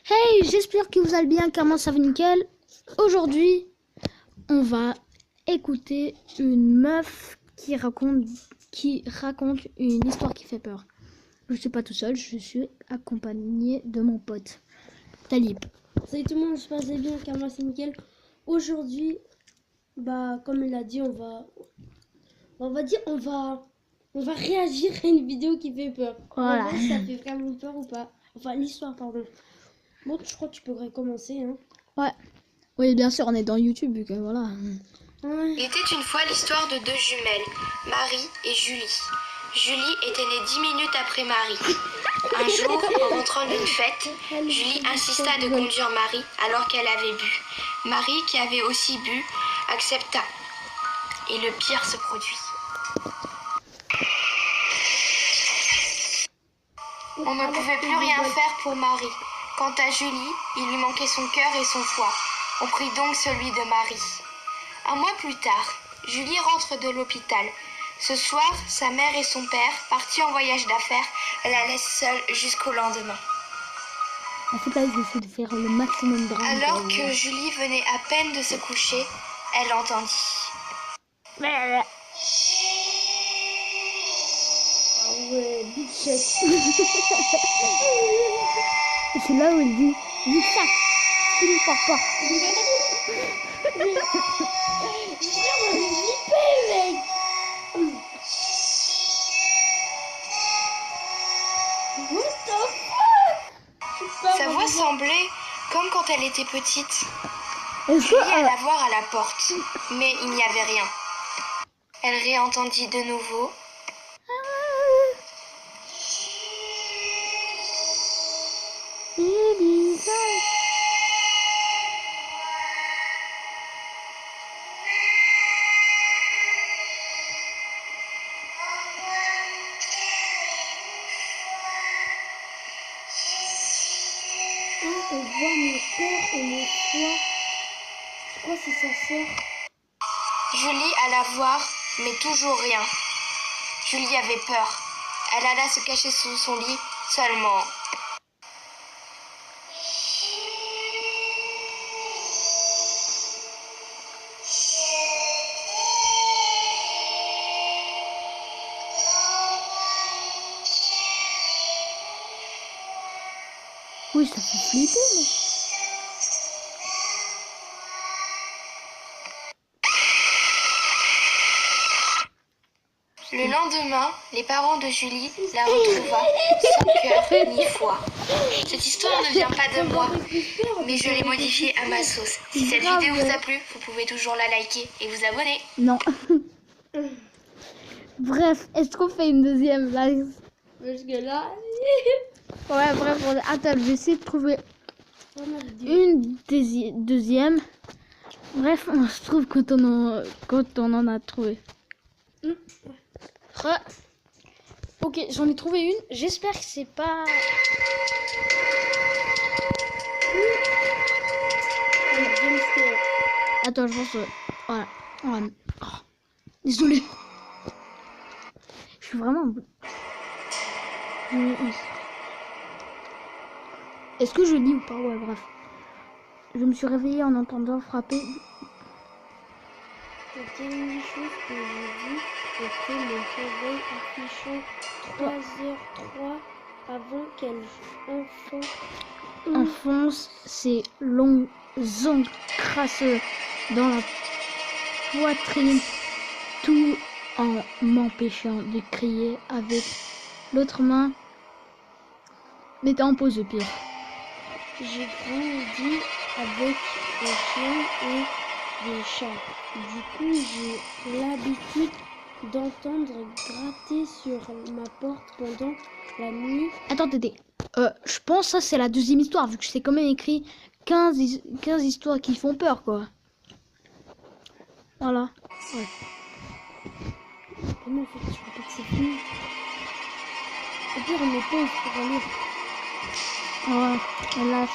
Hey, j'espère que vous allez bien, car moi ça va nickel. Aujourd'hui, on va écouter une meuf qui raconte une histoire qui fait peur. Je suis pas tout seul, je suis accompagné de mon pote Talib. Salut tout le monde, j'espère que vous allez bien, car moi c'est nickel. Aujourd'hui, comme il a dit, on va réagir à une vidéo qui fait peur. Voilà. On va voir si ça fait vraiment peur ou pas. Enfin, l'histoire, pardon. Bon, je crois que tu pourrais commencer, hein. Ouais. Oui, bien sûr, on est dans YouTube, vu que voilà. Ouais. Il était une fois l'histoire de deux jumelles, Marie et Julie. Julie était née 10 minutes après Marie. Un jour, en rentrant d'une fête, Julie insista de conduire Marie alors qu'elle avait bu. Marie, qui avait aussi bu, accepta. Et le pire se produit. On ne pouvait plus rien faire pour Marie. Quant à Julie, il lui manquait son cœur et son foie. On prit donc celui de Marie. Un mois plus tard, Julie rentre de l'hôpital. Ce soir, sa mère et son père, partis en voyage d'affaires, la laissent seule jusqu'au lendemain. En fait, là, ils essaient de faire le maximum de drame. Alors que Julie venait à peine de se coucher, elle entendit. Ah ouais, big check. Et c'est là où il dit dis ça, finis par pas. Sa voix semblait comme quand elle était petite. Est-ce Julie que alla voir à la porte, mais il n'y avait rien. Elle réentendit de nouveau. On voit mon père et mon foie. Je crois que c'est sa sœur. Julie alla voir, mais toujours rien. Julie avait peur. Elle alla se cacher sous son lit, seulement. oui, ça fait flipper, mais... Le lendemain, les parents de Julie la retrouvent sans cœur ni foi. Cette histoire ne vient pas de moi, mais je l'ai modifiée à ma sauce. Si cette vidéo vous a plu, vous pouvez toujours la liker et vous abonner. Non. Bref, est-ce qu'on fait une deuxième live? Parce que là, Ouais, bref, attends, je vais essayer de trouver une deuxième. Bref, on se trouve quand on en a trouvé. Ok, j'en ai trouvé une. J'espère que c'est pas... Attends, je pense... Voilà. Voilà. Oh, désolé. Je suis vraiment... Est-ce que je lis ou pas? Ouais, bref. Je me suis réveillée en entendant frapper. la dernière chose que j'ai vue était le réveil affichant 3h03 avant qu'elle Enfonce ses longues ongles crasseux dans la poitrine, tout en m'empêchant de crier avec l'autre main. Mettant en pause le pire. J'ai grandi avec des chiens et des chats. Du coup, j'ai l'habitude d'entendre gratter sur ma porte pendant la nuit. Attends, Tété. Je pense que ça c'est la deuxième histoire, vu que c'est quand même écrit 15 histoires qui font peur, quoi. Voilà. Ouais. Comment en fait, je crois pas que c'est fini. Au pire, on met pause pour aller. Ouais, hélas.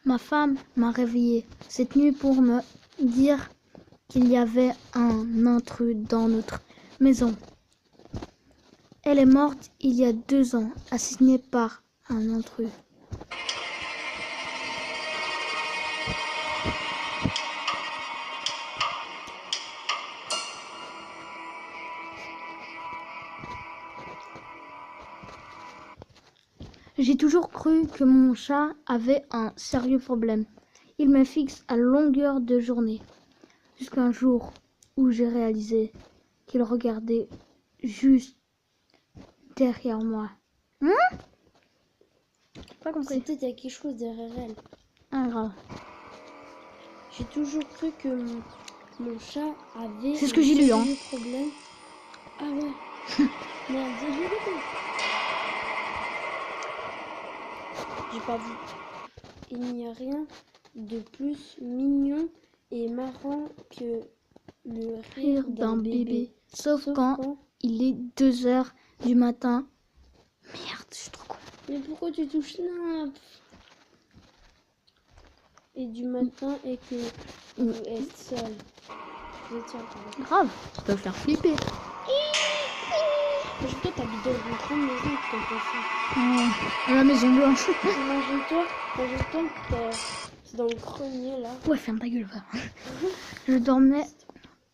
Ma femme m'a réveillée cette nuit pour me dire qu'il y avait un intrus dans notre maison. Elle est morte il y a 2 ans, assassinée par un intrus. J'ai toujours cru que mon chat avait un sérieux problème. Il me fixe à longueur de journée. Jusqu'à un jour où j'ai réalisé qu'il regardait juste derrière moi. Pas compris. C'est peut-être il y a quelque chose derrière elle. Ah, grave. J'ai toujours cru que mon chat avait C'est ce que j'ai lu, hein. problème. Ah ouais. Merde. J'ai pas vu. Il n'y a rien de plus mignon et marrant que le rire d'un bébé. Sauf quand il est 2 heures du matin. Merde, je suis trop con. Mais pourquoi tu touches là? Et du matin et que vous êtes seul. Vous êtes seul, pardon. Grave, ça peut faire flipper. Toi, t'habites dans une grande maison, tu t'en fais ça. La Maison Blanche. Imagine-toi, c'est dans le grenier là. Ouais, ferme ta gueule, va. Je dormais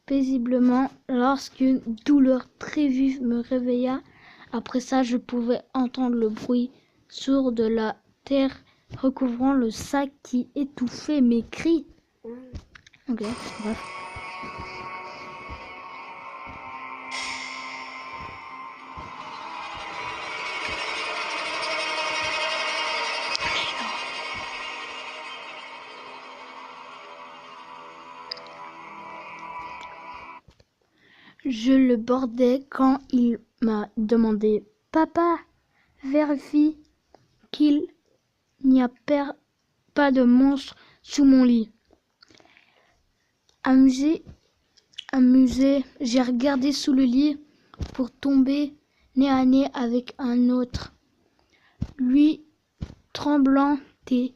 paisiblement lorsqu'une douleur très vive me réveilla. Après ça, je pouvais entendre le bruit sourd de la terre recouvrant le sac qui étouffait mes cris. Ok, bref. Je le bordais quand il m'a demandé « Papa, vérifie qu'il n'y a pas de monstre sous mon lit. » Amusé, j'ai regardé sous le lit pour tomber nez à nez avec un autre. Lui, tremblant et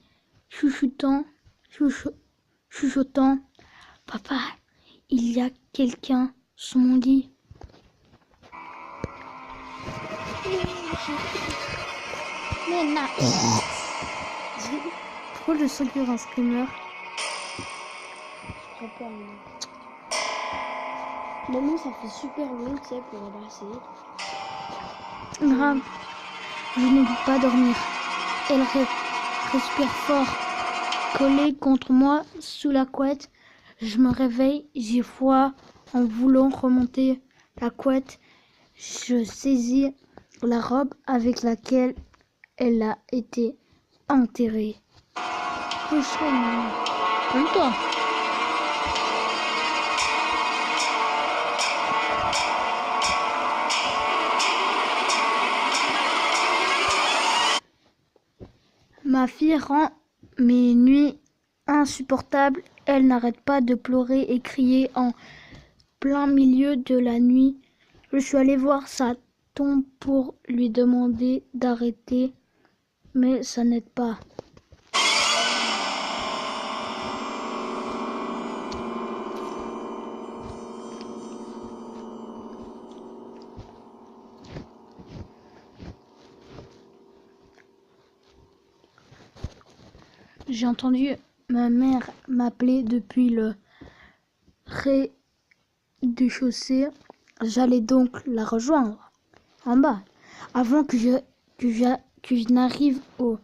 chuchotant, « Papa, il y a quelqu'un sous mon lit. » Mais non. Pourquoi je sens qu'il y a un screamer? Je crois pas. Maman, ça fait super long, tu sais, pour embrasser. Grave. Je ne peux pas dormir. Elle respire fort. Collée contre moi sous la couette. Je me réveille, j'ai froid. En voulant remonter la couette, je saisis la robe avec laquelle elle a été enterrée. Calme-toi. Ma fille rend mes nuits insupportables. Elle n'arrête pas de pleurer et crier en plein milieu de la nuit. Je suis allée voir sa tombe pour lui demander d'arrêter, mais ça n'aide pas. J'ai entendu ma mère m'appeler depuis le rez-de-chaussée. J'allais donc la rejoindre en bas. Avant que je n'arrive aux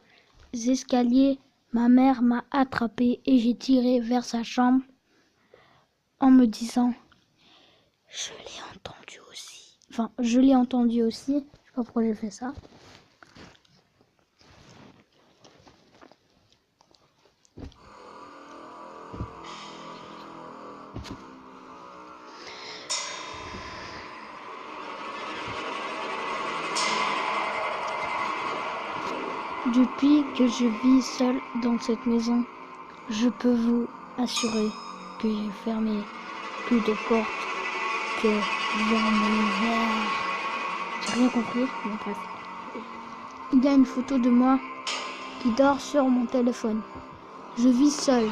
escaliers, ma mère m'a attrapée et j'ai tiré vers sa chambre en me disant « Je l'ai entendu aussi ». Enfin, je l'ai entendu aussi. Je sais pas pourquoi j'ai fait ça. Depuis que je vis seule dans cette maison, je peux vous assurer que j'ai fermé plus de portes que dans mon verre. J'ai rien compris, mais bref. Il y a une photo de moi qui dort sur mon téléphone. Je vis seule.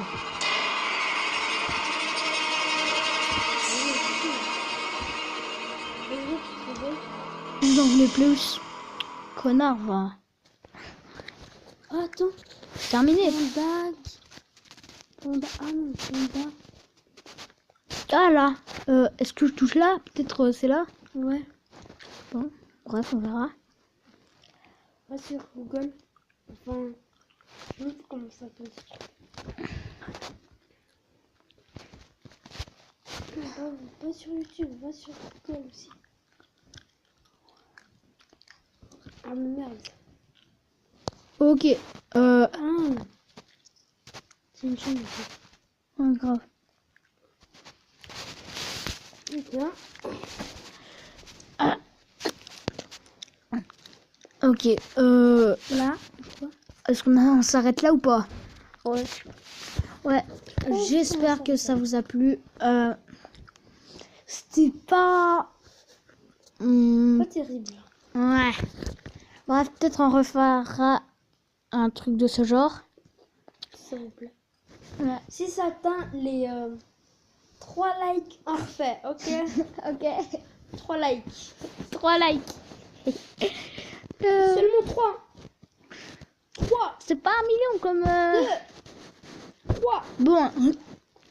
en voulez plus. Connard, va. Oh, attends. Terminé. Panda. Panda. Ah non, panda. Ah là. Est-ce que je touche là? Peut-être c'est là. Ouais. Bon, bref, on verra. Pas sur Google. Enfin, je sais pas comment ça s'appelle. Pas sur YouTube, va sur Google aussi. Ah mais merde. Ok. Ah. C'est une chaîne. Oh, grave. Putain. Ok. Là. Est-ce qu'on s'arrête là ou pas? Ouais. Ouais. J'espère que ça vous a plu. C'était pas... Pas terrible. Ouais. Bref, peut-être on refera un truc de ce genre. S'il vous plaît. Ouais. Si ça atteint les 3 likes, on refait, ok? Ok. 3 likes. 3 likes. Seulement 3. 3. C'est pas 1 million comme... 3. Bon,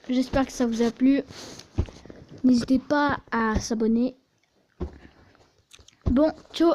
j'espère que ça vous a plu. N'hésitez pas à s'abonner. Bon, ciao.